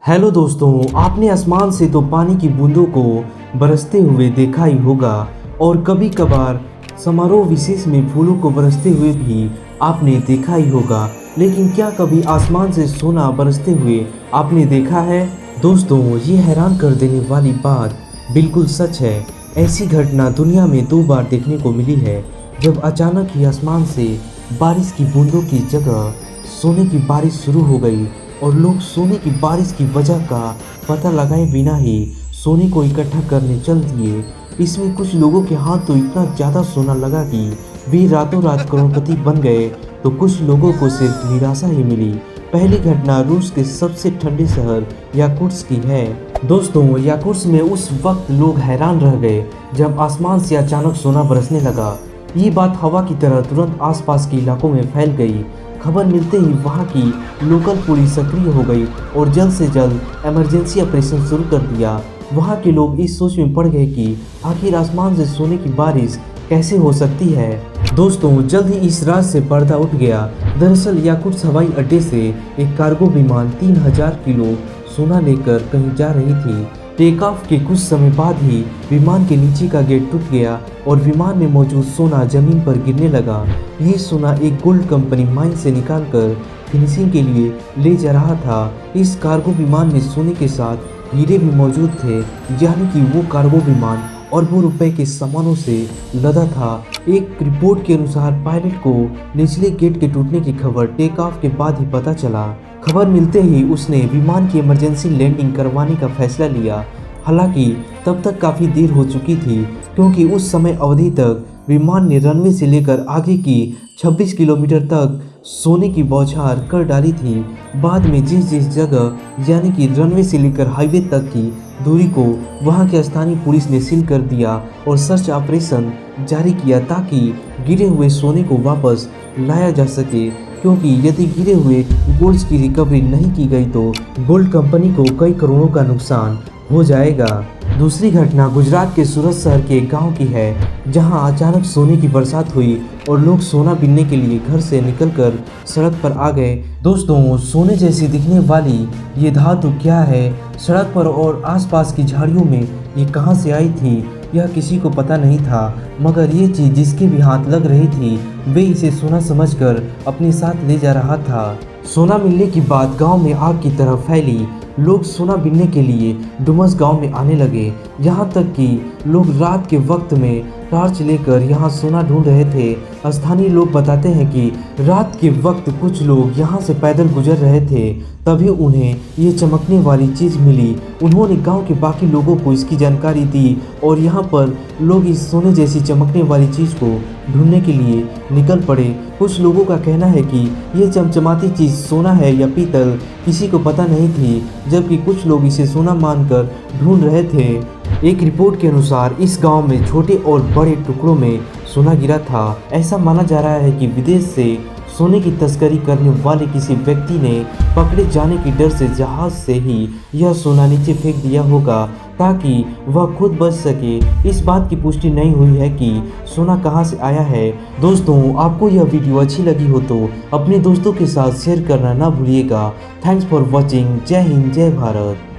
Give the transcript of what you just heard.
Hello दोस्तों, आपने आसमान से तो पानी की बूंदों को बरसते हुए देखा ही होगा और कभी कभार समारोह विशेष में फूलों को बरसते हुए भी आपने देखा ही होगा। लेकिन क्या कभी आसमान से सोना बरसते हुए आपने देखा है? दोस्तों, ये हैरान कर देने वाली बात बिल्कुल सच है। ऐसी घटना दुनिया में 2 बार देखने को मिली है, जब अचानक ही आसमान से बारिश की बूंदों की जगह सोने की बारिश शुरू हो गई और लोग सोने की बारिश की वजह का पता लगाए बिना ही सोने को इकट्ठा करने चल दिए। इसमें कुछ लोगों के हाथ तो इतना ज़्यादा सोना लगा कि वे रातों रात करोड़पति बन गए, तो कुछ लोगों को सिर्फ निराशा ही मिली। पहली घटना रूस के सबसे ठंडे शहर याकुत्स्क की है। दोस्तों, याकुत्स्क में उस वक्त लोग हैरान रह गए जब आसमान से अचानक सोना बरसने लगा। ये बात हवा की तरह तुरंत आसपास के इलाकों में फैल गई। खबर मिलते ही वहां की लोकल पुलिस सक्रिय हो गई और जल्द से जल्द इमरजेंसी ऑपरेशन शुरू कर दिया। वहां के लोग इस सोच में पड़ गए कि आखिर आसमान से सोने की बारिश कैसे हो सकती है। दोस्तों, जल्द ही इस राज से पर्दा उठ गया। दरअसल याकुत्स्क हवाई अड्डे से एक कार्गो विमान 3000 किलो सोना लेकर कहीं जा रही थी। टेक ऑफ के कुछ समय बाद ही विमान के नीचे का गेट टूट गया और विमान में मौजूद सोना जमीन पर गिरने लगा। ये सोना एक गोल्ड कंपनी माइन से निकालकर फिनिशिंग के लिए ले जा रहा था। इस कार्गो विमान में सोने के साथ हीरे भी मौजूद थे, यानी कि वो कार्गो विमान अरबों रुपए के सामानों से लदा था। एक रिपोर्ट के अनुसार पायलट को निचले गेट के टूटने की खबर टेक ऑफ के बाद ही पता चला। खबर मिलते ही उसने विमान की इमरजेंसी लैंडिंग करवाने का फैसला लिया। हालांकि तब तक काफ़ी देर हो चुकी थी, क्योंकि उस समय अवधि तक विमान ने रनवे से लेकर आगे की 26 किलोमीटर तक सोने की बौछार कर डाली थी। बाद में जिस जिस जगह यानी कि रनवे से लेकर हाईवे तक की दूरी को वहां के स्थानीय पुलिस ने सील कर दिया और सर्च ऑपरेशन जारी किया, ताकि गिरे हुए सोने को वापस लाया जा सके। क्योंकि यदि गिरे हुए गोल्ड की रिकवरी नहीं की गई तो गोल्ड कंपनी को कई करोड़ों का नुकसान हो जाएगा। दूसरी घटना गुजरात के सूरत शहर के एक गांव की है, जहां अचानक सोने की बरसात हुई और लोग सोना बीनने के लिए घर से निकलकर सड़क पर आ गए। दोस्तों, सोने जैसी दिखने वाली ये धातु क्या है? सड़क पर और आसपास की झाड़ियों में ये कहां से आई थी, यह किसी को पता नहीं था। मगर ये चीज़ जिसके भी हाथ लग रही थी, वे इसे सोना समझकर अपने साथ ले जा रहा था। सोना मिलने की बात गांव में आग की तरह फैली। लोग सोना बीनने के लिए डुमस गांव में आने लगे। यहाँ तक कि लोग रात के वक्त में टॉर्च लेकर यहाँ सोना ढूंढ रहे थे। स्थानीय लोग बताते हैं कि रात के वक्त कुछ लोग यहाँ से पैदल गुजर रहे थे, तभी उन्हें ये चमकने वाली चीज़ मिली। उन्होंने गांव के बाकी लोगों को इसकी जानकारी दी और यहाँ पर लोग इस सोने जैसी चमकने वाली चीज़ को ढूंढने के लिए निकल पड़े। कुछ लोगों का कहना है कि ये चमचमाती चीज़ सोना है या पीतल, किसी को पता नहीं थी, जबकि कुछ लोग इसे सोना मानकर ढूंढ रहे थे। एक रिपोर्ट के अनुसार इस गांव में छोटे और बड़े टुकड़ों में सोना गिरा था। ऐसा माना जा रहा है कि विदेश से सोने की तस्करी करने वाले किसी व्यक्ति ने पकड़े जाने की डर से जहाज से ही यह सोना नीचे फेंक दिया होगा, ताकि वह खुद बच सके। इस बात की पुष्टि नहीं हुई है कि सोना कहां से आया है। दोस्तों, आपको यह वीडियो अच्छी लगी हो तो अपने दोस्तों के साथ शेयर करना ना भूलिएगा। Thanks for watching. जय हिंद, जय भारत।